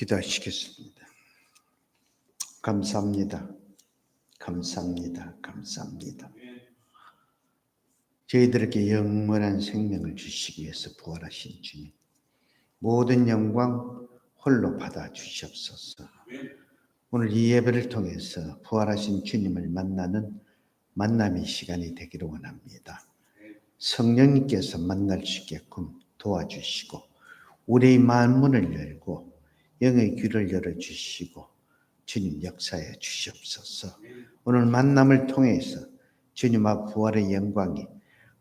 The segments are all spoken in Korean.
기도하시겠습니다. 감사합니다. 감사합니다. 감사합니다. 저희들에게 영원한 생명을 주시기 위해서 부활하신 주님, 모든 영광 홀로 받아 주시옵소서. 오늘 이 예배를 통해서 부활하신 주님을 만나는 만남의 시간이 되기를 원합니다. 성령님께서 만날 수 있게끔 도와주시고 우리의 만문을 열고 영의 귀를 열어주시고 주님 역사해 주시옵소서. 오늘 만남을 통해서 주님과 부활의 영광이,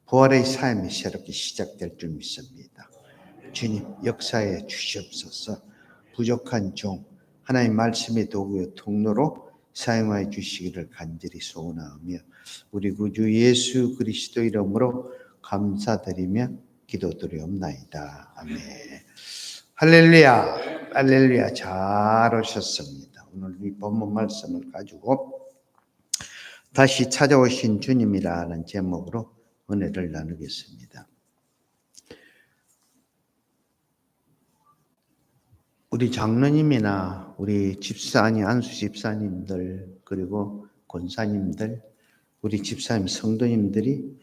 부활의 삶이 새롭게 시작될 줄 믿습니다. 주님 역사해 주시옵소서. 부족한 종 하나님 말씀의 도구의 통로로 사용하여 주시기를 간절히 소원하며 우리 구주 예수 그리스도 이름으로 감사드리며 기도드리옵나이다. 아멘. 할렐루야, 할렐루야. 잘 오셨습니다. 오늘 이 본문 말씀을 가지고 다시 찾아오신 주님이라는 제목으로 은혜를 나누겠습니다. 우리 장로님이나 우리 집사님, 안수 집사님들, 그리고 권사님들, 우리 집사님, 성도님들이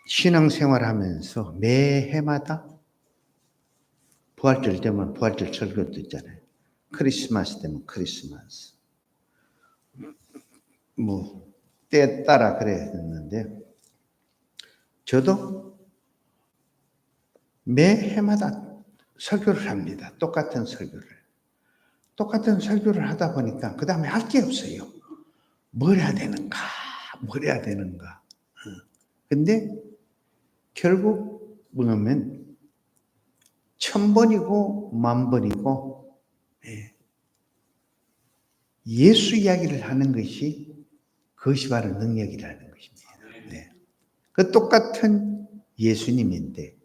신앙생활 하면서 매해마다 부활절 되면 부활절 설교 듣잖아요. 크리스마스 되면 크리스마스. 때에 따라 그래야 됐는데, 저도 매해마다 설교를 합니다. 똑같은 설교를. 똑같은 설교를 하다 보니까 그 다음에 할 게 없어요. 뭘 해야 되는가? 뭘 해야 되는가? 근데 결국 보면 1000번이고 10,000번이고 예수 이야기를 하는 것이 그것이 바로 능력이라는 것입니다. 네. 그 똑같은 예수님인데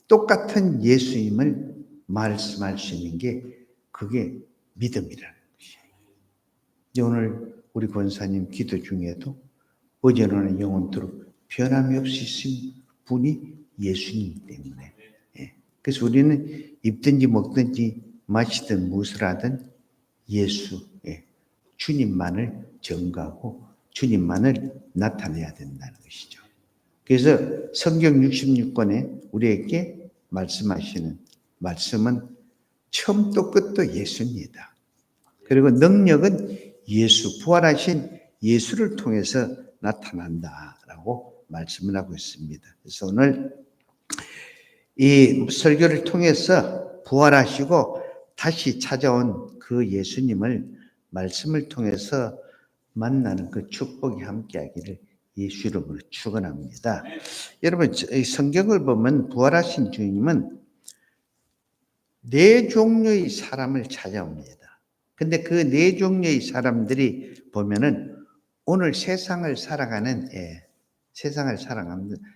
똑같은 예수님을 말씀할 수 있는 게 그게 믿음이라는 것이에요. 오늘 우리 권사님 기도 중에도 어제는 영원토록 변함이 없이 있은 분이 예수님 때문에. 그래서 우리는 입든지 먹든지 마시든 무엇을 하든 예수, 주님만을 전가하고 주님만을 나타내야 된다는 것이죠. 그래서 성경 66권에 우리에게 말씀하시는 말씀은 처음도 끝도 예수입니다. 그리고 능력은 예수, 부활하신 예수를 통해서 나타난다라고 말씀을 하고 있습니다. 그래서 오늘 이 설교를 통해서 부활하시고 다시 찾아온 그 예수님을 말씀을 통해서 만나는 그 축복이 함께하기를 예수 이름으로 축원합니다. 여러분, 이 성경을 보면 부활하신 주님은 4종류의 사람을 찾아옵니다. 근데 그 4종류의 사람들이 보면은 오늘 세상을 살아가는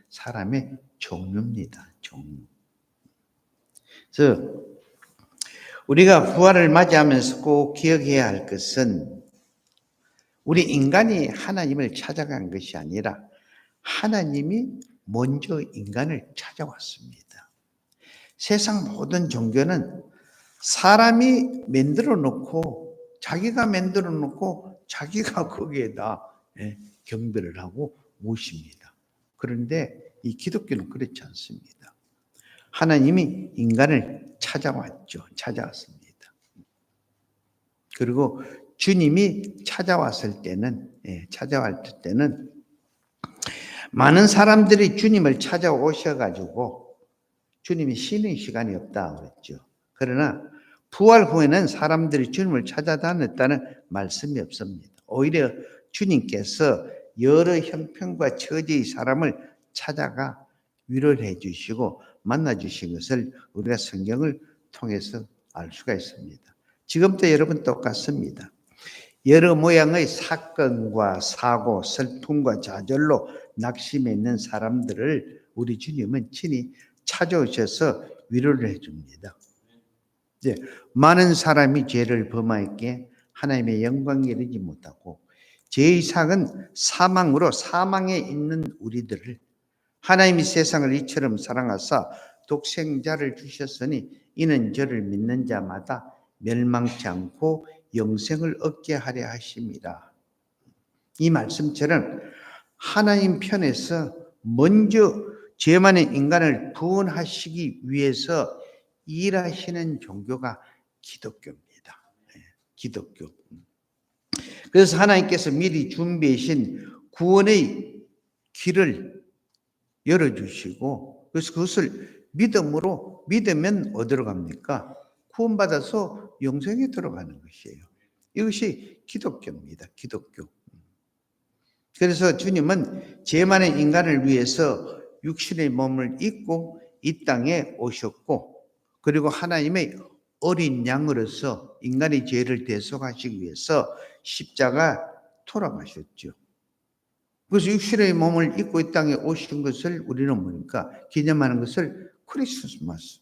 사람의 종류입니다. 종류. 그래서 우리가 부활을 맞이하면서 꼭 기억해야 할 것은 우리 인간이 하나님을 찾아간 것이 아니라 하나님이 먼저 인간을 찾아왔습니다. 세상 모든 종교는 사람이 만들어 놓고 자기가 만들어 놓고 자기가 거기에다 경배를 하고 모십니다. 그런데 이 기독교는 그렇지 않습니다. 하나님이 인간을 찾아왔습니다. 그리고 주님이 찾아왔을 때는 많은 사람들이 주님을 찾아오셔가지고 주님이 쉬는 시간이 없다 그랬죠. 그러나 부활 후에는 사람들이 주님을 찾아다녔다는 말씀이 없습니다. 오히려 주님께서 여러 형편과 처지의 사람을 찾아가 위로를 해주시고 만나주신 것을 우리가 성경을 통해서 알 수가 있습니다. 지금도 여러분 똑같습니다. 여러 모양의 사건과 사고, 슬픔과 좌절로 낙심해 있는 사람들을 우리 주님은 친히 찾아오셔서 위로를 해줍니다. 많은 사람이 죄를 범하였기에 하나님의 영광에 이르지 못하고 죄의 삭은 사망으로 사망에 있는 우리들을 하나님이 세상을 이처럼 사랑하사 독생자를 주셨으니 이는 저를 믿는 자마다 멸망치 않고 영생을 얻게 하려 하심이라. 이 말씀처럼 하나님 편에서 먼저 죄 많은 인간을 구원하시기 위해서 일하시는 종교가 기독교입니다. 기독교. 그래서 하나님께서 미리 준비하신 구원의 길을 열어주시고, 그래서 그것을 믿으면 어디로 갑니까? 구원받아서 영생에 들어가는 것이에요. 이것이 기독교입니다. 기독교. 그래서 주님은 죄 많은 인간을 위해서 육신의 몸을 입고 이 땅에 오셨고, 그리고 하나님의 어린 양으로서 인간의 죄를 대속하시기 위해서 십자가 돌아가셨죠. 그래서 육신의 몸을 입고 이 땅에 오신 것을 우리는 뭐니까 기념하는 것을 크리스마스.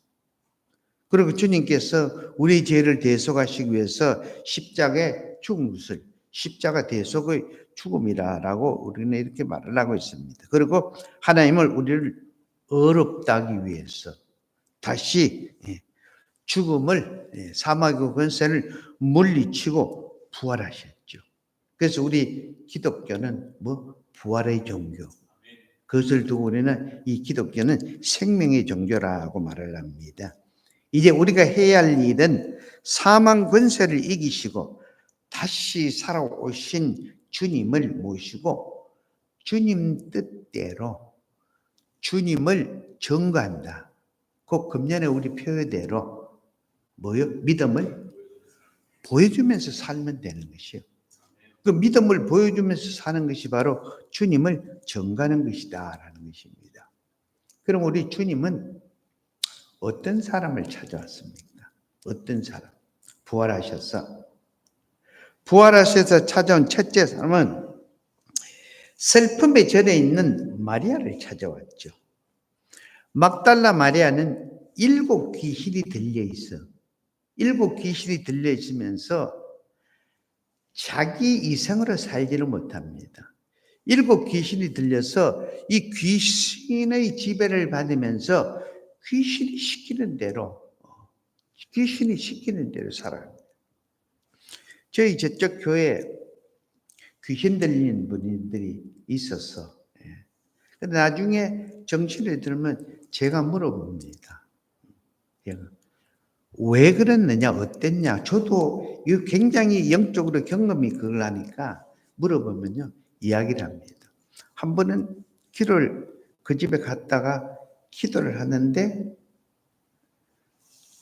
그리고 주님께서 우리 죄를 대속하시기 위해서 십자가에 죽은 것을 십자가 대속의 죽음이라고 우리는 이렇게 말을 하고 있습니다. 그리고 하나님을 우리를 어렵다기 위해서 다시 죽음을, 사망의 권세를 물리치고 부활하셨죠. 그래서 우리 기독교는 부활의 종교. 그것을 두고 우리는 이 기독교는 생명의 종교라고 말을 합니다. 이제 우리가 해야 할 일은 사망 권세를 이기시고 다시 살아오신 주님을 모시고 주님 뜻대로 주님을 전가한다. 그 금년에 우리 표현대로 믿음을 보여주면서 살면 되는 것이요. 그 믿음을 보여주면서 사는 것이 바로 주님을 전가하는 것이다라는 것입니다. 그럼 우리 주님은 어떤 사람을 찾아왔습니까? 어떤 사람? 부활하셔서 찾아온 첫째 사람은 슬픔에 절에 있는 마리아를 찾아왔죠. 막달라 마리아는 7 귀신이 들려있어. 7 귀신이 들려있으면서 자기 이성으로 살지를 못합니다. 7 귀신이 들려서 이 귀신의 지배를 받으면서 귀신이 시키는 대로 살아요. 저희 저쪽 교회에 귀신 들리는 분들이 있었어. 근데 나중에 정신을 들면 제가 물어봅니다. 왜 그랬느냐, 어땠냐. 저도 굉장히 영적으로 경험이 그걸 하니까 물어보면요, 이야기를 합니다. 한 번은 그 집에 갔다가 기도를 하는데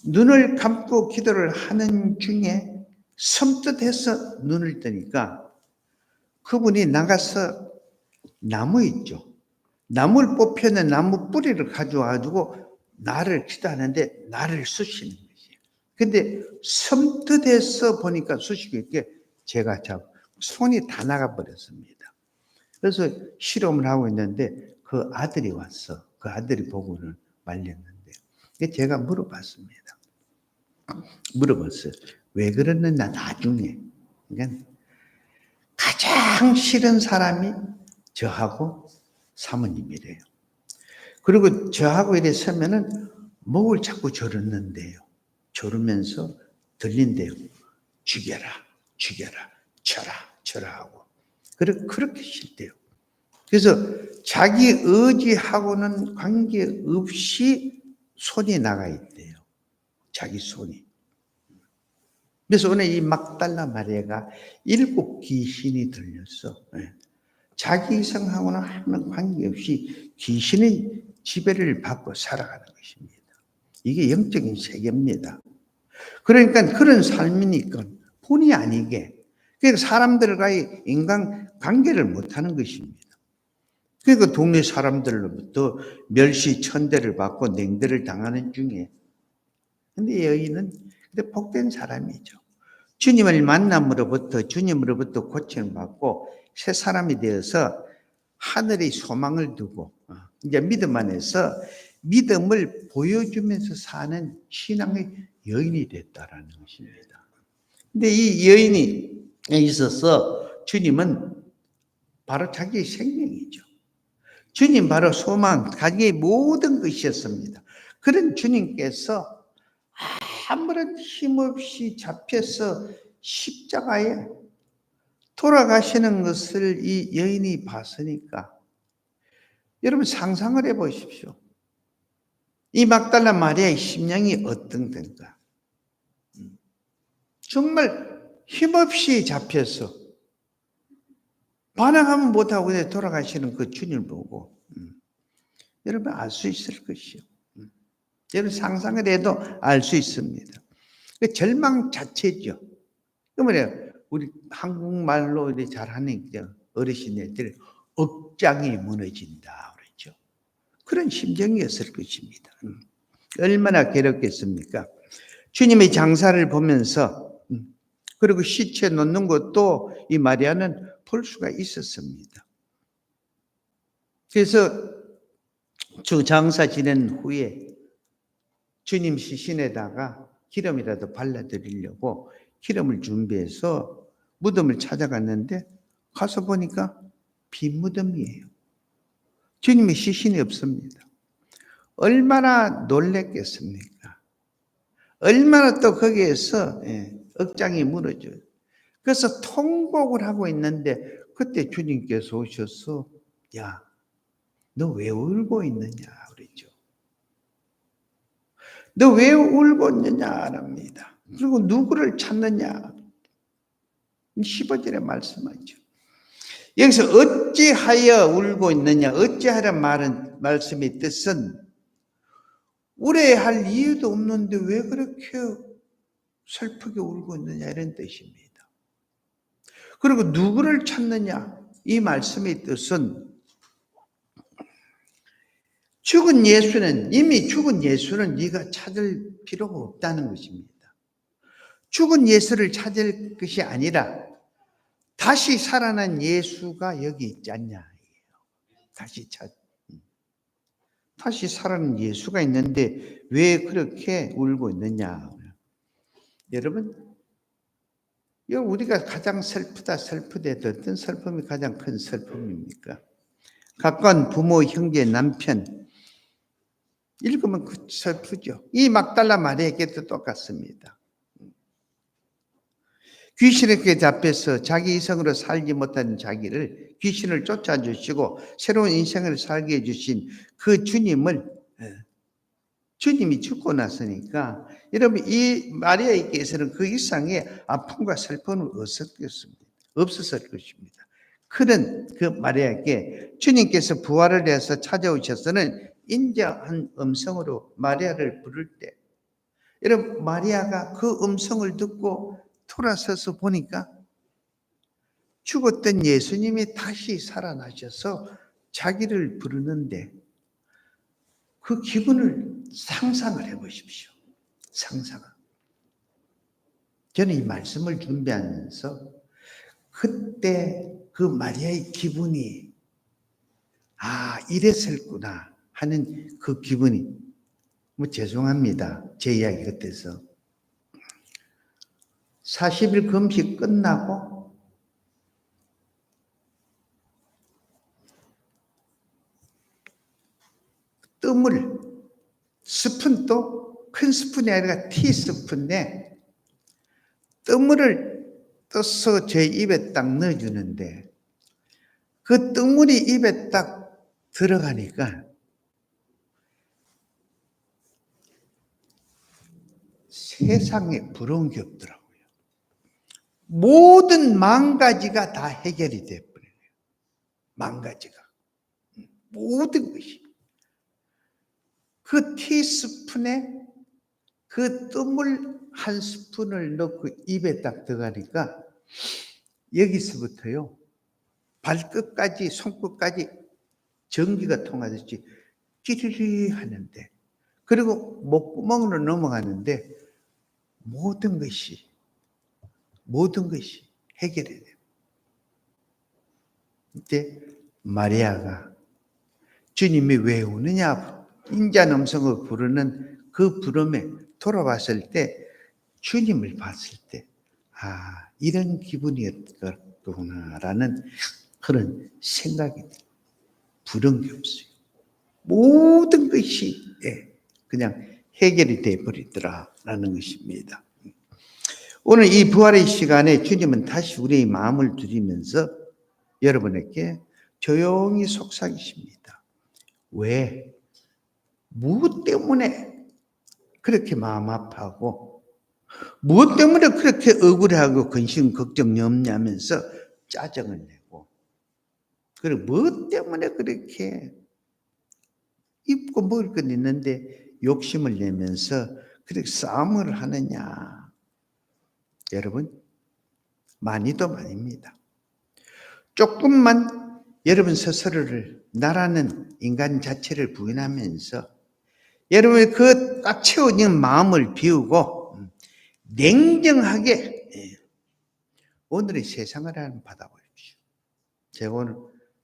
눈을 감고 기도를 하는 중에 섬뜩해서 눈을 뜨니까 그분이 나가서 나무 있죠. 나무를 뽑혀는 나무 뿌리를 가져와가지고 나를 기도하는데 나를 쑤시는 거지. 근데 섬뜩해서 보니까 쑤시고 있게 제가 손이 다 나가버렸습니다. 그래서 실험을 하고 있는데 그 아들이 왔어. 그 아들이 보고는 말렸는데 제가 물어봤습니다. 물어봤어요. 왜 그랬느냐 나중에. 그러니까 가장 싫은 사람이 저하고 사모님이래요. 그리고 저하고 이래 서면은 목을 자꾸 조르는데요. 조르면서 들린대요. 죽여라, 쳐라 하고. 그렇게 싫대요. 그래서 자기 의지하고는 관계없이 손이 나가 있대요. 자기 손이. 그래서 오늘 이 막달라 마리아가 7 귀신이 들렸어. 자기 이성하고는 아무 관계없이 귀신의 지배를 받고 살아가는 것입니다. 이게 영적인 세계입니다. 그러니까 그런 삶이니까 본의 아니게 그러니까 사람들과의 인간 관계를 못하는 것입니다. 그러니까 동네 사람들로부터 멸시 천대를 받고 냉대를 당하는 중에 근데 여인은 복된 사람이죠. 주님을 만남으로부터 주님으로부터 고침을 받고 새 사람이 되어서 하늘의 소망을 두고 이제 믿음 안에서 믿음을 보여주면서 사는 신앙의 여인이 됐다라는 것입니다. 근데 이 여인이 있어서 주님은 바로 자기의 생명이죠. 주님 바로 소망, 자기의 모든 것이었습니다. 그런 주님께서 아무런 힘없이 잡혀서 십자가에 돌아가시는 것을 이 여인이 봤으니까 여러분 상상을 해 보십시오. 이 막달라 마리아의 심령이 어떤가? 정말 힘없이 잡혀서 반항하면 못하고 그냥 돌아가시는 그 주님을 보고 여러분 알 수 있을 것이요. 여러분 상상을 해도 알 수 있습니다. 그 절망 자체죠. 그 뭐래요? 우리 한국말로 이렇게 잘하는 어르신들 억장이 무너진다 그랬죠. 그런 심정이었을 것입니다. 얼마나 괴롭겠습니까? 주님의 장사를 보면서 그리고 시체 놓는 것도 이 마리아는 볼 수가 있었습니다. 그래서 저 장사 지낸 후에 주님 시신에다가 기름이라도 발라드리려고 기름을 준비해서 무덤을 찾아갔는데 가서 보니까 빈 무덤이에요. 주님의 시신이 없습니다. 얼마나 놀랬겠습니까? 얼마나 또 거기에서 억장이 무너져요. 그래서 통곡을 하고 있는데 그때 주님께서 오셔서 야, 너 왜 울고 있느냐 그랬죠. 너 왜 울고 있느냐 합니다. 그리고 누구를 찾느냐 15절에 말씀하죠. 여기서 어찌하여 울고 있느냐, 어찌하란 말씀의 뜻은 울어야 할 이유도 없는데 왜 그렇게 슬프게 울고 있느냐 이런 뜻입니다. 그리고 누구를 찾느냐 이 말씀의 뜻은 이미 죽은 예수는 네가 찾을 필요가 없다는 것입니다. 죽은 예수를 찾을 것이 아니라 다시 살아난 예수가 여기 있지 않냐. 다시 살아난 예수가 있는데 왜 그렇게 울고 있느냐. 여러분, 우리가 가장 슬프대 어떤 슬픔이 가장 큰 슬픔입니까? 가까운 부모, 형제, 남편 읽으면 슬프죠. 이 막달라 마리아에게도 똑같습니다. 귀신에게 잡혀서 자기 이성으로 살지 못하는 자기를 귀신을 쫓아주시고 새로운 인생을 살게 해주신 그 주님이 죽고 나서니까 여러분 이 마리아에게서는 그 이상의 아픔과 슬픔은 없었을 것입니다. 그런 그 마리아에게 주님께서 부활을 해서 찾아오셔서는 인자한 음성으로 마리아를 부를 때 여러분 마리아가 그 음성을 듣고 돌아서서 보니까 죽었던 예수님이 다시 살아나셔서 자기를 부르는데 그 기분을 상상을 해보십시오. 저는 이 말씀을 준비하면서 그때 그 마리아의 기분이 이랬을구나 하는 그 기분이 죄송합니다. 제 이야기 같아서 40일 금식 끝나고 뜸을 스푼도 큰 스푼이 아니라 티스푼에 뜸물을 떠서 제 입에 딱 넣어주는데 그 뜸물이 입에 딱 들어가니까 세상에 부러운 게 없더라고요. 모든 망가지가 다 해결이 돼버려요. 망가지가. 모든 것이. 그 티스푼에 그 뜸물 한 스푼을 넣고 입에 딱 들어가니까 여기서부터요. 발끝까지 손끝까지 전기가 통하듯이 찌르르 하는데 그리고 목구멍으로 넘어가는데 모든 것이 해결이 돼요. 이때 마리아가 주님이 왜 우느냐 인자한 음성을 부르는 그 부름에 돌아왔을 때 주님을 봤을 때 이런 기분이었구나라는 그런 생각이 들어요. 부러운 게 없어요. 모든 것이 그냥 해결이 되어버리더라라는 것입니다. 오늘 이 부활의 시간에 주님은 다시 우리의 마음을 들이면서 여러분에게 조용히 속삭이십니다. 왜? 무엇 때문에 그렇게 마음 아파하고 무엇 때문에 그렇게 억울해하고 근심 걱정 염려하면서 짜증을 내고 그리고 무엇 때문에 그렇게 입고 먹을 건 있는데 욕심을 내면서 그렇게 싸움을 하느냐. 여러분, 많이도 많입니다. 조금만 여러분 스스로를 나라는 인간 자체를 부인하면서 여러분의 그 꽉 채워진 마음을 비우고 냉정하게 오늘의 세상을 한번 받아보십시오. 제가 오늘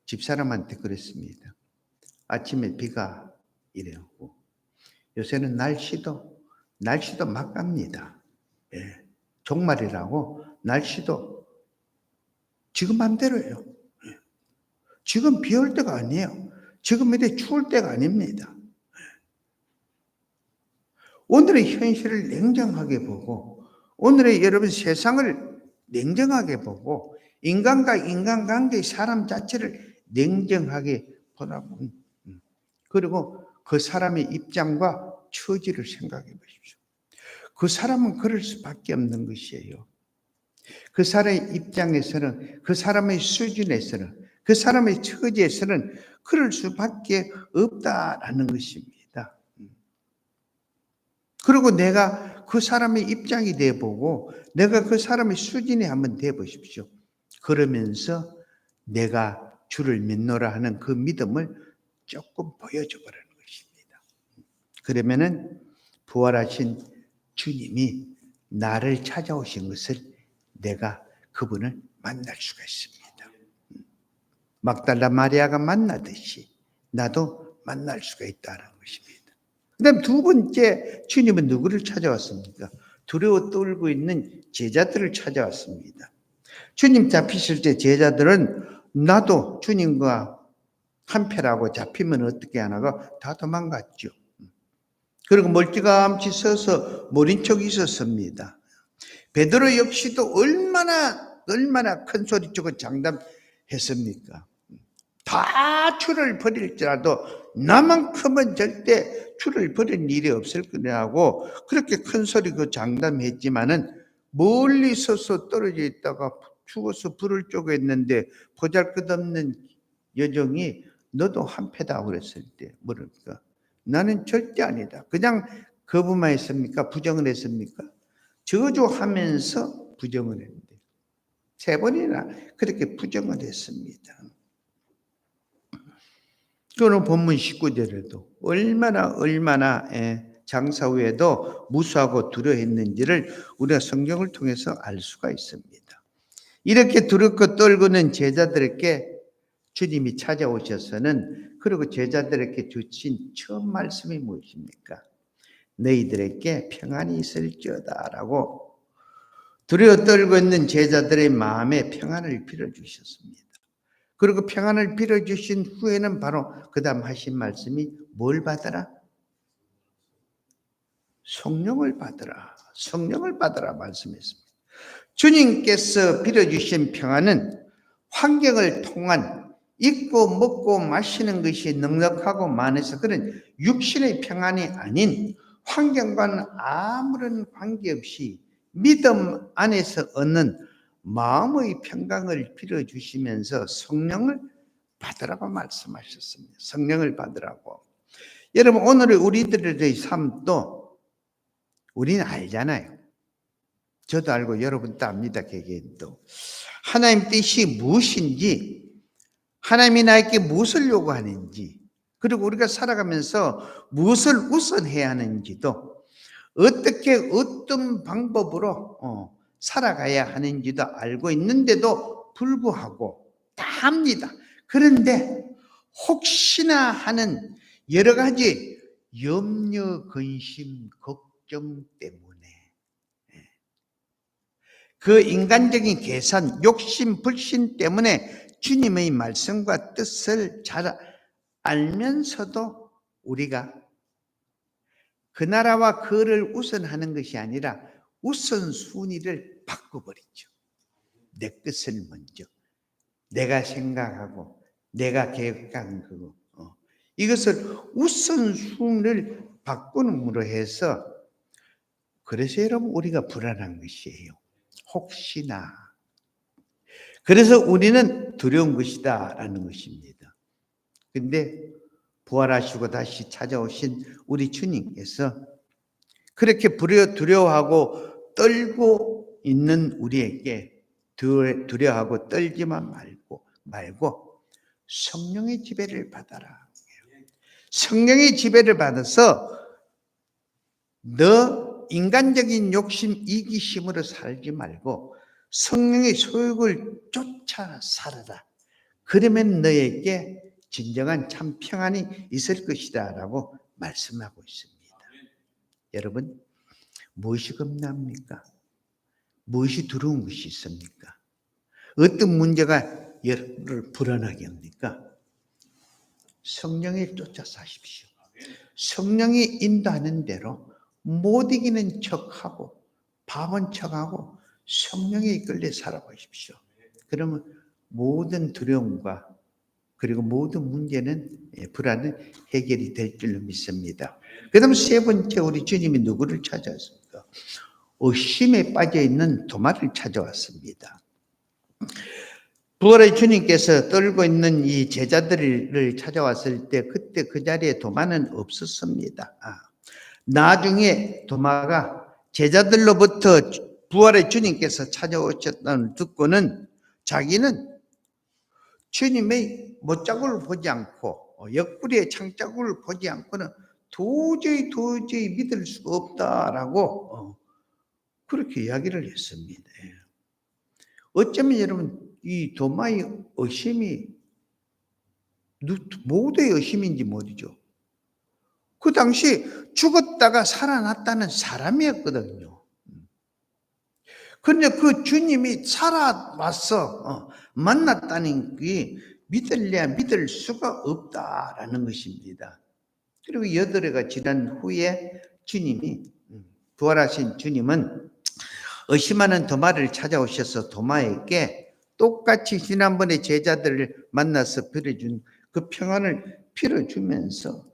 집사람한테 그랬습니다. 아침에 비가 이래오고 요새는 날씨도 막 갑니다. 예. 종말이라고 날씨도 지금 맘대로예요. 예. 지금 비 올 때가 아니에요. 지금 이래 추울 때가 아닙니다. 오늘의 현실을 냉정하게 보고 오늘의 여러분 세상을 냉정하게 보고 인간과 인간관계 사람 자체를 냉정하게 보라고 그리고 그 사람의 입장과 처지를 생각해 보십시오. 그 사람은 그럴 수밖에 없는 것이에요. 그 사람의 입장에서는 그 사람의 수준에서는 그 사람의 처지에서는 그럴 수밖에 없다라는 것입니다. 그리고 내가 그 사람의 입장이 돼보고 내가 그 사람의 수준에 한번 돼보십시오. 그러면서 내가 주를 믿노라 하는 그 믿음을 조금 보여줘 보라는 것입니다. 그러면은 부활하신 주님이 나를 찾아오신 것을 내가 그분을 만날 수가 있습니다. 막달라 마리아가 만나듯이 나도 만날 수가 있다는 것입니다. 그 다음 두 번째, 주님은 누구를 찾아왔습니까? 두려워 떨고 있는 제자들을 찾아왔습니다. 주님 잡히실 때 제자들은 나도 주님과 한패라고 잡히면 어떻게 하나가 다 도망갔죠. 그리고 멀찌감치 서서 모른 척이 있었습니다. 베드로 역시도 얼마나 큰 소리치고 장담했습니까? 다 주를 버릴지라도 나만큼은 절대 주를 버릴 일이 없을 거라고 그렇게 큰 소리로 장담했지만은 멀리 서서 떨어져 있다가 죽어서 불을 쪼개했는데 보잘것없는 여종이 너도 한패다 그랬을 때 뭐랄까? 나는 절대 아니다. 그냥 거부만 했습니까? 부정을 했습니까? 저주하면서 부정을 했는데 3번이나 그렇게 부정을 했습니다. 또는 본문 19절에도 얼마나 장사 후에도 무수하고 두려워했는지를 우리가 성경을 통해서 알 수가 있습니다. 이렇게 두렵고 떨고는 제자들에게 주님이 찾아오셔서는 그리고 제자들에게 주신 처음 말씀이 무엇입니까? 너희들에게 평안이 있을지어다 라고 두려워 떨고 있는 제자들의 마음에 평안을 빌어주셨습니다. 그리고 평안을 빌어주신 후에는 바로 그 다음 하신 말씀이 뭘 받아라? 성령을 받으라. 성령을 받으라 말씀했습니다. 주님께서 빌어주신 평안은 환경을 통한 입고 먹고 마시는 것이 넉넉하고 많아서 그런 육신의 평안이 아닌 환경과는 아무런 관계없이 믿음 안에서 얻는 마음의 평강을 빌어주시면서 성령을 받으라고 말씀하셨습니다. 성령을 받으라고. 여러분 오늘의 우리들의 삶도 우리는 알잖아요. 저도 알고 여러분도 압니다. 개개인도. 하나님 뜻이 무엇인지 하나님이 나에게 무엇을 요구하는지 그리고 우리가 살아가면서 무엇을 우선해야 하는지도 어떻게 어떤 방법으로 살아가야 하는지도 알고 있는데도 불구하고 다 압니다. 그런데 혹시나 하는 여러 가지 염려, 근심, 걱정 때문에 그 인간적인 계산, 욕심, 불신 때문에 주님의 말씀과 뜻을 잘 알면서도 우리가 그 나라와 그를 우선하는 것이 아니라 우선순위를 바꿔버리죠. 내 것을 먼저, 내가 생각하고 내가 계획한 그거, 이것을 우선순위를 바꾸는으로 해서, 그래서 여러분 우리가 불안한 것이에요. 혹시나. 그래서 우리는 두려운 것이다 라는 것입니다. 근데 부활하시고 다시 찾아오신 우리 주님께서 그렇게 두려워하고 떨고 있는 우리에게 두려워하고 떨지만 말고 성령의 지배를 받아라. 성령의 지배를 받아서 너 인간적인 욕심, 이기심으로 살지 말고 성령의 소욕을 쫓아 살아라. 그러면 너에게 진정한 참 평안이 있을 것이다 라고 말씀하고 있습니다. 여러분, 무엇이 겁납니까? 무엇이 두려운 것이 있습니까? 어떤 문제가 여러분을 불안하게 합니까? 성령에 쫓아 사십시오. 성령이 인도하는 대로 못 이기는 척하고 바본 척하고 성령에 이끌려 살아보십시오. 그러면 모든 두려움과 그리고 모든 문제는, 불안은 해결이 될 줄로 믿습니다. 그 다음 세 번째, 우리 주님이 누구를 찾아왔습니까? 의심에 빠져있는 도마를 찾아왔습니다. 부활의 주님께서 떨고 있는 이 제자들을 찾아왔을 때 그때 그 자리에 도마는 없었습니다. 나중에 도마가 제자들로부터 부활의 주님께서 찾아오셨다는 듣고는 자기는 주님의 못자국을 보지 않고 옆구리의 창자국을 보지 않고는 도저히 믿을 수가 없다라고 그렇게 이야기를 했습니다. 어쩌면 여러분 이 도마의 의심이 모두의 의심인지 모르죠. 그 당시 죽었다가 살아났다는 사람이었거든요. 그런데 그 주님이 살아와서 만났다는 게 믿을래야 믿을 수가 없다라는 것입니다. 그리고 8회가 지난 후에 주님이, 부활하신 주님은 의심하는 도마를 찾아오셔서 도마에게 똑같이 지난번에 제자들을 만나서 빌어준 그 평안을 빌어주면서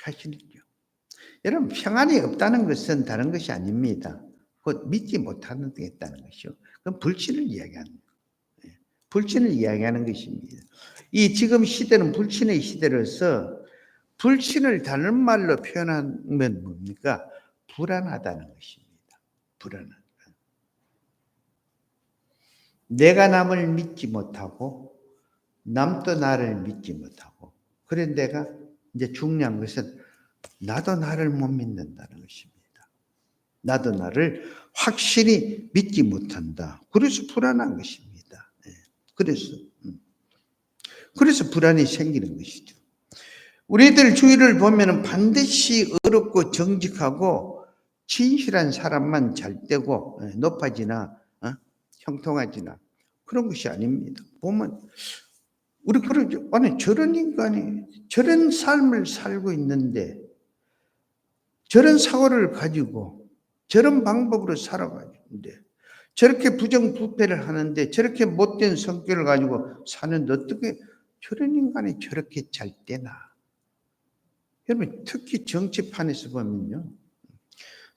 하시는죠. 여러분, 평안이 없다는 것은 다른 것이 아닙니다. 곧 믿지 못하는 게 있다는 것이요. 그건 불신을 이야기하는 거예요. 불신을 이야기하는 것입니다. 이 지금 시대는 불신의 시대로서 불신을 다른 말로 표현하면 뭡니까? 불안하다는 것입니다. 불안하다. 내가 남을 믿지 못하고 남도 나를 믿지 못하고, 그래 내가 이제 중요한 것은 나도 나를 못 믿는다는 것입니다. 나도 나를 확실히 믿지 못한다. 그래서 불안한 것입니다. 그래서 불안이 생기는 것이죠. 우리들 주위를 보면 반드시 어렵고 정직하고 진실한 사람만 잘 되고 높아지나 형통하지나 그런 것이 아닙니다. 보면 우리 그러죠. 아니 저런 인간이 저런 삶을 살고 있는데 저런 사고를 가지고 저런 방법으로 살아가는데 저렇게 부정부패를 하는데 저렇게 못된 성격을 가지고 사는데 어떻게 저런 인간이 저렇게 잘 되나? 여러분 특히 정치판에서 보면요.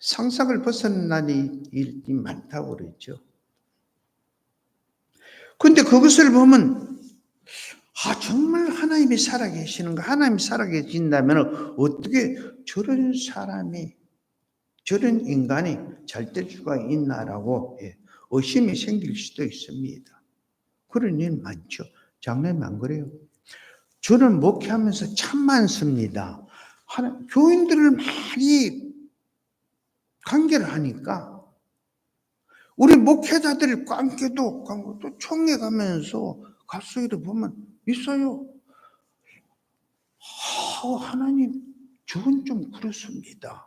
상상을 벗어난 일이 많다고 그랬죠. 그런데 그것을 보면 정말 하나님이 살아계시는가? 하나님이 살아계신다면 어떻게 저런 사람이 저런 인간이 잘 될 수가 있나라고 의심이 생길 수도 있습니다. 그런 일 많죠. 장로님 안 그래요? 저는 목회하면서 참 많습니다. 교인들을 많이 관계를 하니까 우리 목회자들 관계도 또 총회 가면서 갑수기를 보면 있어요. 하나님 저건 좀 그렇습니다.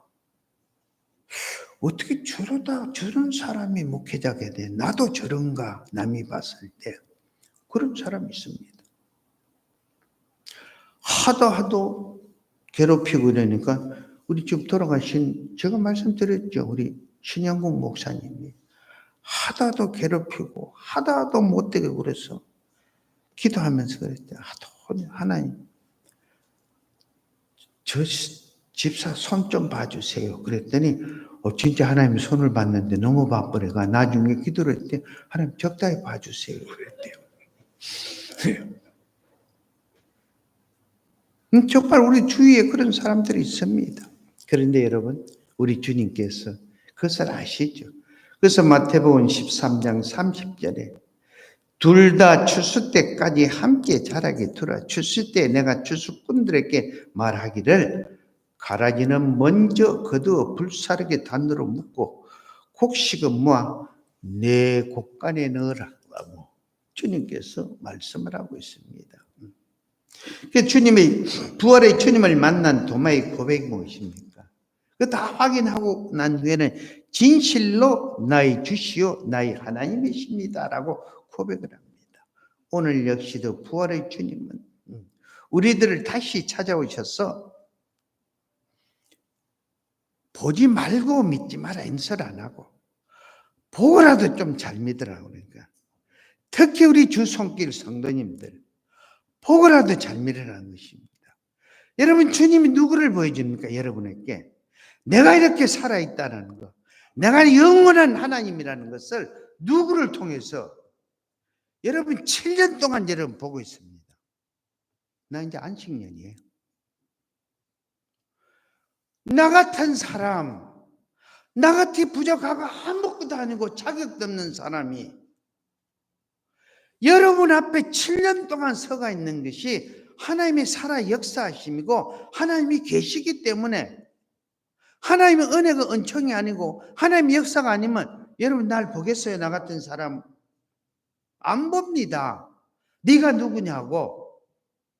어떻게 저런 사람이 목회자가 돼? 나도 저런가? 남이 봤을 때 그런 사람이 있습니다. 하도 괴롭히고 이러니까 우리 지금 돌아가신, 제가 말씀드렸죠. 우리 신영국 목사님이 하다도 괴롭히고 하다도 못되게 그래서 기도하면서 그랬대. 하나님, 저 집사 손 좀 봐주세요. 그랬더니 진짜 하나님 손을 봤는데 너무 바쁘래가 나중에 기도를 했대. 하나님 적당히 봐주세요. 그랬대요. 정말 우리 주위에 그런 사람들이 있습니다. 그런데 여러분, 우리 주님께서 그것을 아시죠. 그래서 마태복음 13장 30절에 둘 다 추수 때까지 함께 자라게 두라. 추수 때 내가 추수꾼들에게 말하기를 가라지는 먼저 거두어 불사르게 단으로 묶고 곡식은 모아 내 곡간에 넣으라고 주님께서 말씀을 하고 있습니다. 주님의 부활의 주님을 만난 도마의 고백이 무엇입니까? 그 다 확인하고 난 후에는 진실로 나의 주시오 나의 하나님이십니다라고 고백을 합니다. 오늘 역시도 부활의 주님은 우리들을 다시 찾아오셔서 보지 말고 믿지 마라 인설 안 하고 보고라도 좀 잘 믿으라고. 그러니까 특히 우리 주 손길 성도님들 보고라도 잘 믿으라는 것입니다. 여러분, 주님이 누구를 보여줍니까? 여러분에게 내가 이렇게 살아있다는 것, 내가 영원한 하나님이라는 것을 누구를 통해서 여러분 7년 동안 여러분 보고 있습니다. 나 이제 안식년이에요. 나 같은 사람, 나같이 부족하고 아무것도 아니고 자격도 없는 사람이 여러분 앞에 7년 동안 서가 있는 것이 하나님의 살아 역사하심이고 하나님이 계시기 때문에 하나님의 은혜가 은총이 아니고 하나님의 역사가 아니면 여러분 날 보겠어요? 나 같은 사람 안 봅니다. 네가 누구냐고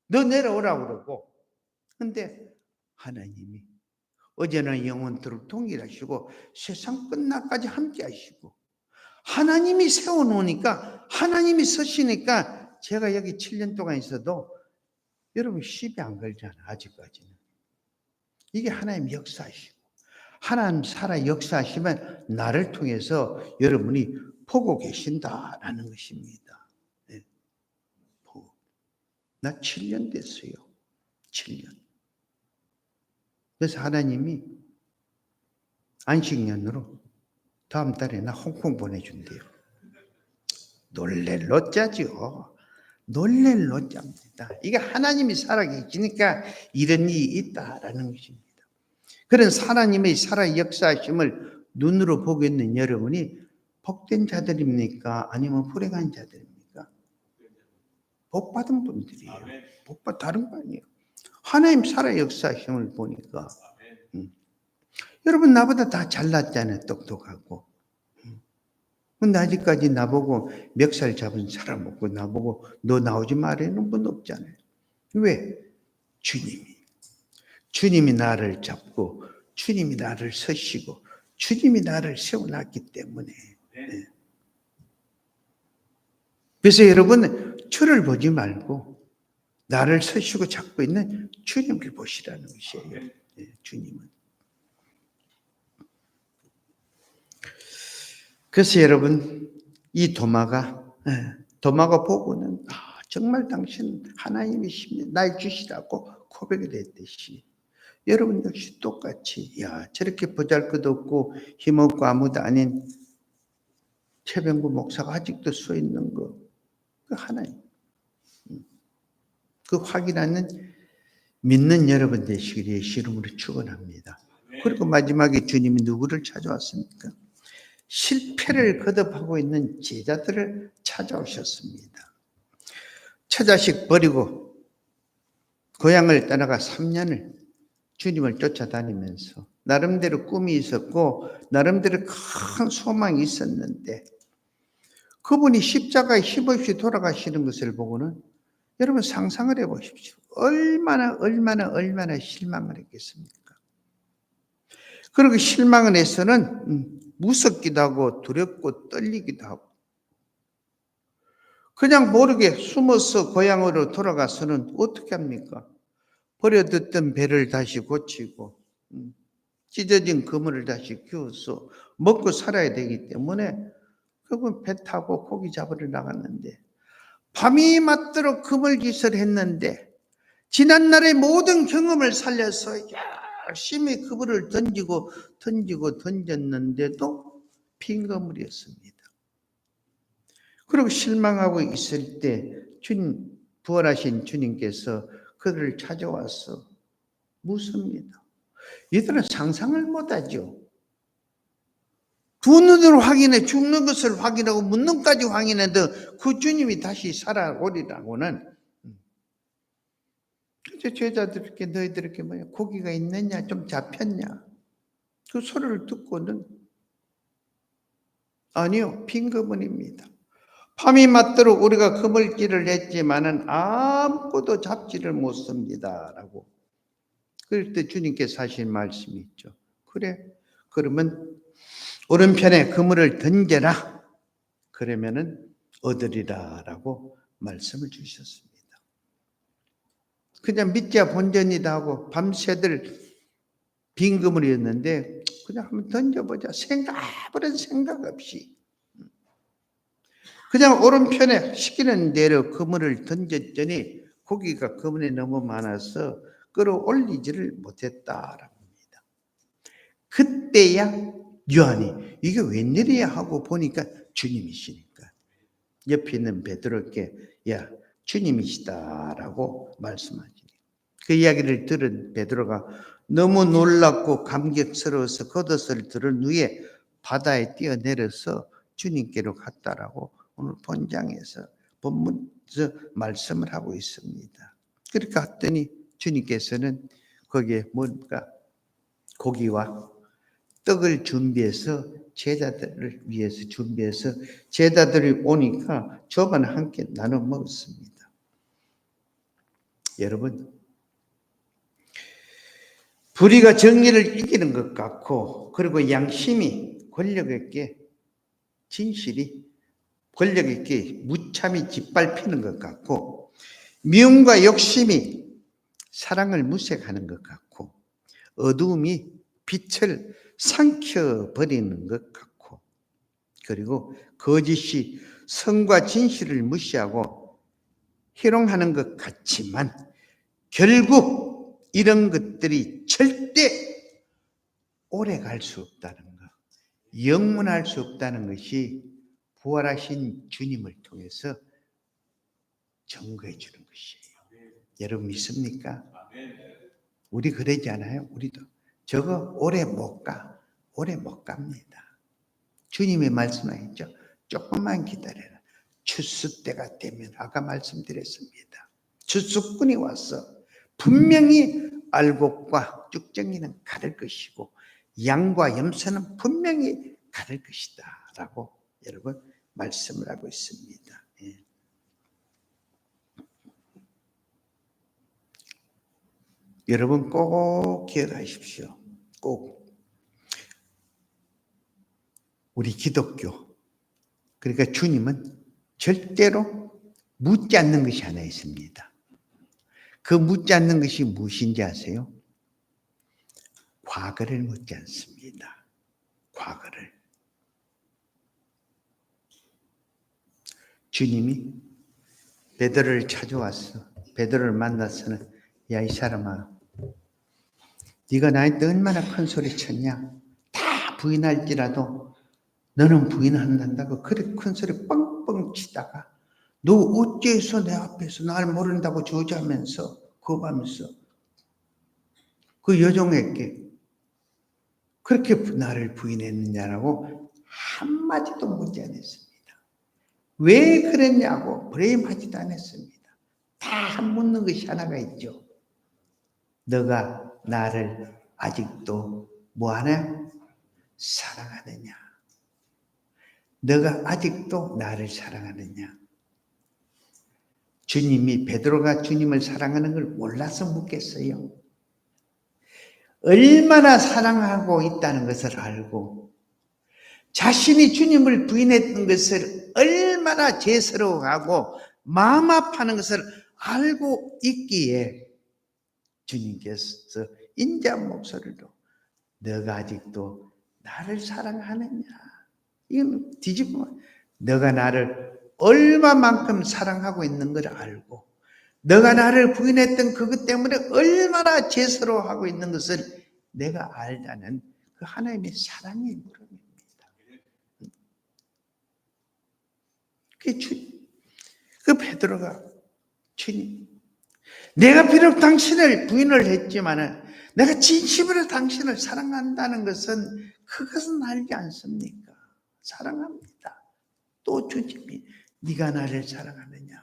너 내려오라고 그러고. 근데 하나님이 어제는 영원토록 동일하시고 세상 끝날까지 함께 하시고 하나님이 세워놓으니까 하나님이 서시니까 제가 여기 7년 동안 있어도 여러분 시비 안 걸잖아. 아직까지는. 이게 하나님 역사이시고 하나님 살아 역사하시면 나를 통해서 여러분이 보고 계신다라는 것입니다. 네. 나 7년 됐어요. 7년. 그래서 하나님이 안식년으로 다음 달에 나 홍콩 보내준대요. 놀랄 노짜죠. 놀랄 노짜입니다. 이게 하나님이 살아계시니까 이런 일이 있다라는 것입니다. 그런 하나님의 살아 역사하심을 눈으로 보고 있는 여러분이 복된 자들입니까? 아니면 불행한 자들입니까? 복받은 분들이에요. 복받 다른 거 아니에요. 하나님 살아 역사하심을 보니까 여러분 나보다 다 잘났잖아요. 똑똑하고. 근데 아직까지 나보고 멱살 잡은 사람 없고 나보고 너 나오지 말라는 분 없잖아요. 왜? 주님이 나를 잡고 주님이 나를 서시고 주님이 나를 세워놨기 때문에. 네. 그래서 여러분 저를 보지 말고 나를 서시고 잡고 있는 주님을 보시라는 것이에요. 네, 주님은. 그래서 여러분 이 도마가 보고는 정말 당신 하나님이십니다. 날 주시라고 고백을 했듯이 여러분 역시 똑같이 저렇게 보잘것없고 힘없고 아무도 아닌 최병구 목사가 아직도 서 있는 거 그 하나님 그 확인하는 믿는 여러분 되시기를 예수 이름으로 축원합니다. 그리고 마지막에 주님이 누구를 찾아왔습니까? 실패를 거듭하고 있는 제자들을 찾아오셨습니다. 처자식 버리고 고향을 떠나가 3년을 주님을 쫓아다니면서 나름대로 꿈이 있었고 나름대로 큰 소망이 있었는데 그분이 십자가에 힘없이 돌아가시는 것을 보고는 여러분 상상을 해보십시오. 얼마나 실망을 했겠습니까? 그리고 실망을 해서는 무섭기도 하고 두렵고 떨리기도 하고 그냥 모르게 숨어서 고향으로 돌아가서는 어떻게 합니까? 버려뒀던 배를 다시 고치고 찢어진 그물을 다시 끼워서 먹고 살아야 되기 때문에 그분 배 타고 고기 잡으러 나갔는데 밤이 맞도록 그물짓을 했는데 지난날의 모든 경험을 살려서 열심히 그물을 던졌는데도 빈 그물이었습니다. 그리고 실망하고 있을 때 부활하신 주님께서 그를 찾아와서 묻습니다. 이들은 상상을 못하죠. 두 눈으로 확인해 죽는 것을 확인하고 묻는까지 확인해도 그 주님이 다시 살아오리라고는. 제자들께 너희들에게 뭐야 고기가 있느냐 좀 잡혔냐 그 소리를 듣고는 아니요 빈 그물입니다. 밤이 맞도록 우리가 그물질을 했지만은 아무것도 잡지를 못습니다 라고. 그럴 때 주님께서 하신 말씀이 있죠. 그래 그러면 오른편에 그물을 던져라 그러면은 얻으리라 라고 말씀을 주셨습니다. 그냥 믿자 본전이다 하고 밤새들 빈 그물이었는데 그냥 한번 던져보자 아무런 생각 없이 그냥 오른편에 시키는 대로 그물을 던졌더니 고기가 그물에 너무 많아서 끌어올리지를 못했다라고 합니다. 그때야 요한이 이게 웬일이야 하고 보니까 주님이시니까 옆에 있는 베드로께 야 주님이시다라고 말씀하시니 그 이야기를 들은 베드로가 너무 놀랍고 감격스러워서 겉옷을 들은 후에 바다에 뛰어내려서 주님께로 갔다라고 오늘 본문에서 말씀을 하고 있습니다. 그렇게 갔더니 주님께서는 거기에 뭔가 고기와 떡을 준비해서 제자들을 위해서 준비해서 제자들이 오니까 저만 함께 나눠 먹었습니다. 여러분, 불의가 정의를 이기는 것 같고 그리고 양심이 권력에게 진실이 권력에게 무참히 짓밟히는 것 같고 미움과 욕심이 사랑을 무색하는 것 같고 어두움이 빛을 삼켜버리는 것 같고 그리고 거짓이 선과 진실을 무시하고 희롱하는 것 같지만 결국 이런 것들이 절대 오래 갈 수 없다는 것, 영원할 수 없다는 것이 부활하신 주님을 통해서 증거해 주는 것이에요. 여러분 믿습니까? 우리 그러지 않아요? 우리도 저거 오래 못 갑니다. 주님의 말씀하셨죠. 조금만 기다려라. 추수 때가 되면 아까 말씀드렸습니다. 추수꾼이 와서 분명히 알곡과 쭉정이는 가를 것이고 양과 염소는 분명히 가를 것이다 라고 여러분 말씀을 하고 있습니다. 예. 여러분 꼭 기억하십시오. 꼭 우리 기독교 그러니까 주님은 절대로 묻지 않는 것이 하나 있습니다. 그 묻지 않는 것이 무엇인지 아세요? 과거를 묻지 않습니다. 과거를. 주님이 베드로를 찾아왔어. 베드로를 만나서는 야 이 사람아 네가 나한테 얼마나 큰 소리 쳤냐. 다 부인할지라도 너는 부인 안 한다고 그렇게 큰 소리 뻥뻥 치다가 너 어째서 내 앞에서 날 모른다고 저주하면서 거부하면서 그 여종에게 그렇게 나를 부인했느냐라고 한마디도 묻지 않았습니다. 왜 그랬냐고 브레임하지도 않았습니다. 다 묻는 것이 하나가 있죠. 너가 나를 아직도 뭐하냐? 사랑하느냐? 너가 아직도 나를 사랑하느냐? 주님이 베드로가 주님을 사랑하는 걸 몰라서 묻겠어요? 얼마나 사랑하고 있다는 것을 알고 자신이 주님을 부인했던 것을 얼마나 죄스러워하고 마음 아파하는 것을 알고 있기에 주님께서 인자한 목소리로 너가 아직도 나를 사랑하느냐? 이건 뒤집어. 너가 나를 얼마만큼 사랑하고 있는 걸 알고 너가 나를 부인했던 그것 때문에 얼마나 죄스러워하고 있는 것을 내가 알다는 그 하나님의 사랑의 물음입니다. 그게 주님. 그 베드로가 주님, 내가 비록 당신을 부인을 했지만은 내가 진심으로 당신을 사랑한다는 것은 그것은 알지 않습니까? 사랑합니다. 또 주님이 네가 나를 사랑하느냐?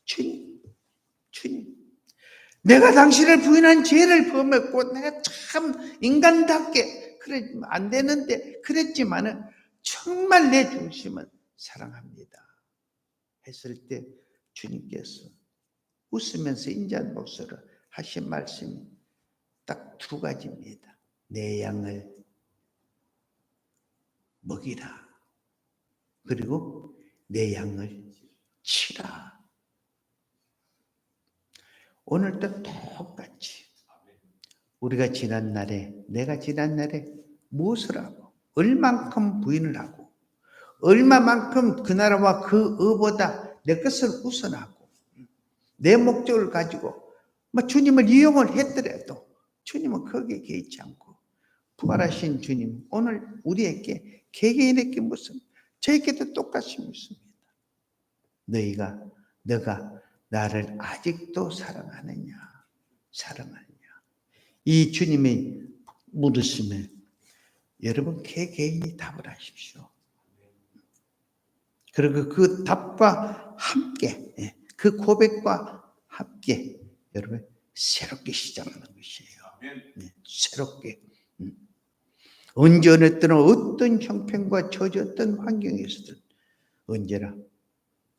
주님, 주님. 내가 당신을 부인한 죄를 범했고 내가 참 인간답게 그래 안 되는데 그랬지만은 정말 내 중심은 사랑합니다. 했을 때 주님께서 웃으면서 인자한 목소리로 하신 말씀이 딱 두 가지입니다. 내 양을 먹이라. 그리고 내 양을 치라. 오늘도 똑같이 우리가 내가 지난 날에 무엇을 하고 얼만큼 부인을 하고 얼마만큼 그 나라와 그 의보다 내 것을 우선하고 내 목적을 가지고 주님을 이용을 했더라도 주님은 거기에 개의치 않고 부활하신 주님 오늘 우리에게 개개인에게 무슨 저에게도 똑같이 묻습니다. 너가 나를 아직도 사랑하느냐? 사랑하느냐? 이 주님의 물으심에 여러분 개개인이 답을 하십시오. 그리고 그 답과 함께 그 고백과 함께 여러분 새롭게 시작하는 것이에요. 새롭게. 언제 어느 때는 어떤 형편과 처졌던 환경에서든 언제나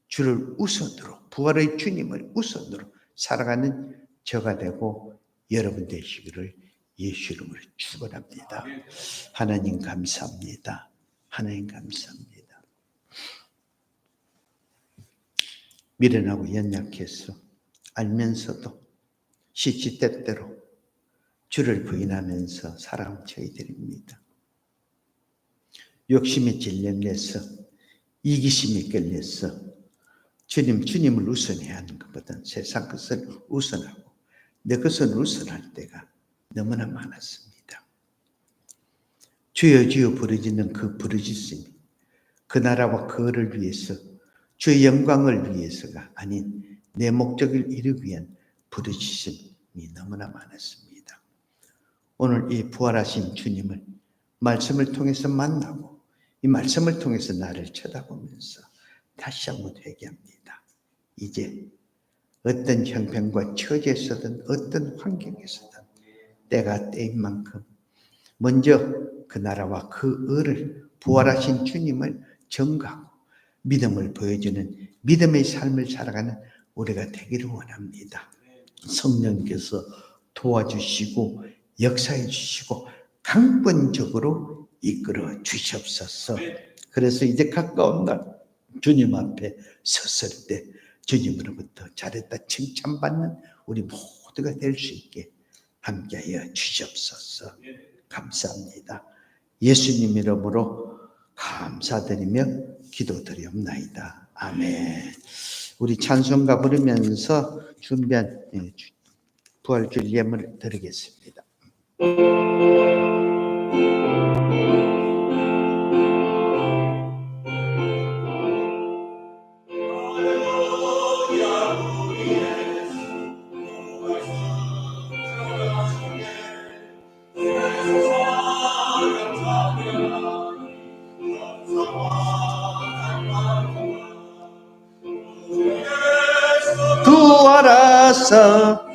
주를 우선으로 부활의 주님을 우선으로 살아가는 저가 되고 여러분 되시기를 예수 이름으로 축원합니다. 하나님 감사합니다. 하나님 감사합니다. 미련하고 연약해서 알면서도 시시때때로 주를 부인하면서 살아온 저희들입니다. 욕심에 질려내서 이기심에 끌려서 주님을 우선해야 하는 것보다는 세상 것을 우선하고 내 것을 우선할 때가 너무나 많았습니다. 주여 주여 부르짖는 그 부르짖음이 그 나라와 그를 위해서 주의 영광을 위해서가 아닌 내 목적을 이루기 위한 부르짖음이 너무나 많았습니다. 오늘 이 부활하신 주님을 말씀을 통해서 만나고 이 말씀을 통해서 나를 쳐다보면서 다시 한번 회개합니다. 이제 어떤 형편과 처지에서든 어떤 환경에서든 때가 때인 만큼 먼저 그 나라와 그 의를 부활하신 주님을 전가하고 믿음을 보여주는 믿음의 삶을 살아가는 우리가 되기를 원합니다. 성령께서 도와주시고 역사해 주시고 강권적으로 이끌어 주시옵소서. 그래서 이제 가까운 날 주님 앞에 섰을 때 주님으로부터 잘했다 칭찬받는 우리 모두가 될 수 있게 함께하여 주시옵소서. 감사합니다. 예수님 이름으로 감사드리며 기도드리옵나이다. 아멘. 우리 찬송가 부르면서 준비한 부활주일 예물을 드리겠습니다. 두 알아서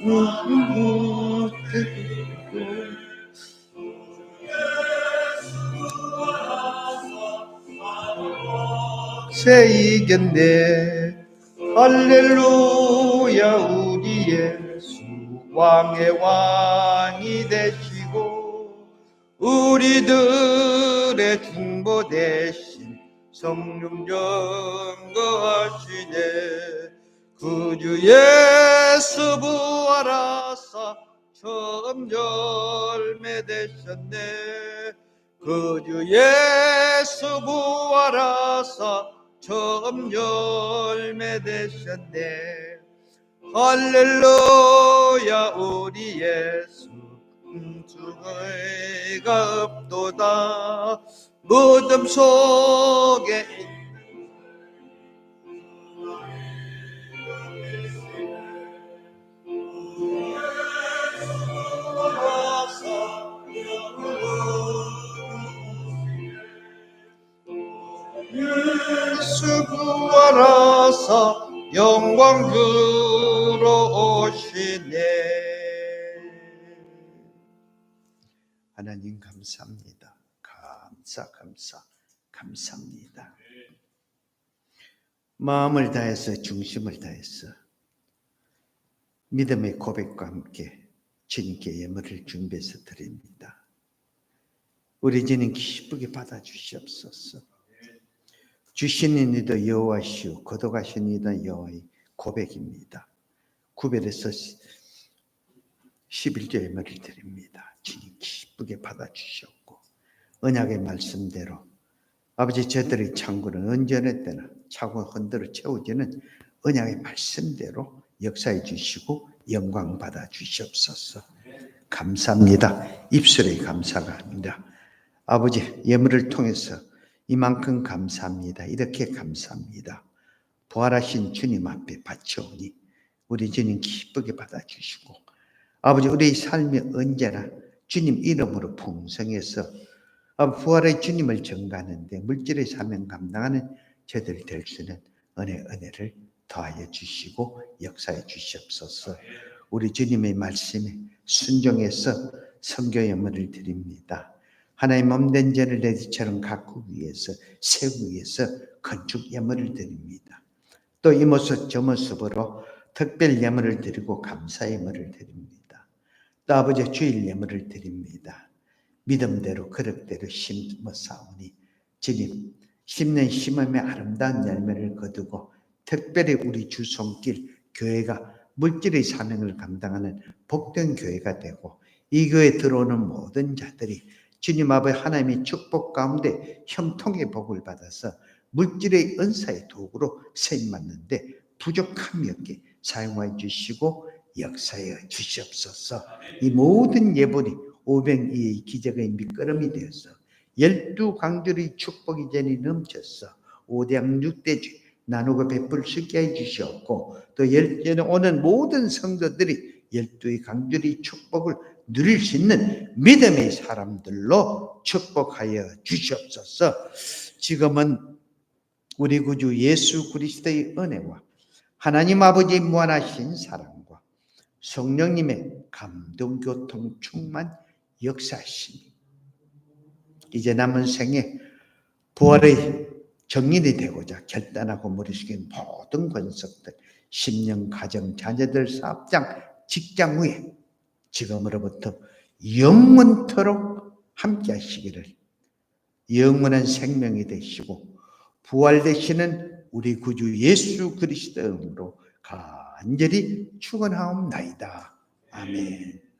새 이겼네. 할렐루야. 우리 예수 왕의 왕이 되시고 우리들의 중보 대신 성령 전거하시네. 구주 예수 부활하사 처음 열매 되셨네. 그 주 예수 부활하사 처음 열매 되셨네. 할렐루야 우리 예수 죽어가 없도다. 무덤 속에 예수 구하라사 영광 주러 오시네. 하나님 감사합니다. 감사합니다. 마음을 다해서 중심을 다해서 믿음의 고백과 함께 주님께 예물을 준비해서 드립니다. 우리 주님 기쁘게 받아주시옵소서. 주신 이도 여호와시오 거둬가신 이도 여호와의 고백입니다. 구별해서 11조 예물을 드립니다. 주님 기쁘게 받아주셨고 언약의 말씀대로 아버지 저들의 창고는 언제나 때나 차고 흔들어 채워지는 언약의 말씀대로 역사해 주시고 영광 받아 주시옵소서. 감사합니다. 입술의 감사가 아니라 아버지 예물을 통해서 이만큼 감사합니다. 이렇게 감사합니다. 부활하신 주님 앞에 바쳐오니 우리 주님 기쁘게 받아주시고 아버지 우리의 삶이 언제나 주님 이름으로 풍성해서 부활의 주님을 전가하는데 물질의 사명 감당하는 저들 될 수 있는 은혜를 더하여 주시고 역사해 주시옵소서. 우리 주님의 말씀에 순종해서 선교 예물을 드립니다. 하나님 몸된 전을 내지처럼 가꾸기 위해서 세우기 위해서 건축 예물을 드립니다. 또 이 모습 저 모습으로 특별 예물을 드리고 감사 예물을 드립니다. 또 아버지 주일 예물을 드립니다. 믿음대로 그릇대로 심어 싸우니 주님 심는 심음의 아름다운 열매를 거두고 특별히 우리 주 손길 교회가 물질의 사명을 감당하는 복된 교회가 되고 이 교회에 들어오는 모든 자들이 주님 아버지 하나님의 축복 가운데 형통의 복을 받아서 물질의 은사의 도구로 쓰임받는데 부족함이 없게 사용하여 주시고 역사하여 주시옵소서. 이 모든 예물이 502의 기적의 밑거름이 되어서 12강들의 축복이 전이 넘쳐서 5대양 6대주 나누고 베풀 수 있게 해주시었고 또 오는 모든 성도들이 12의 강들의 축복을 누릴 수 있는 믿음의 사람들로 축복하여 주시옵소서. 지금은 우리 구주 예수 그리스도의 은혜와 하나님 아버지의 무한하신 사랑과 성령님의 감동 교통 충만 역사하시니 이제 남은 생에 부활의 정인이 되고자 결단하고 머리숙인 모든 권속들 10년 가정 자녀들 사업장 직장 후에 지금으로부터 영원토록 함께 하시기를 영원한 생명이 되시고 부활되시는 우리 구주 예수 그리스도의 이름으로 간절히 축원하옵나이다. 아멘.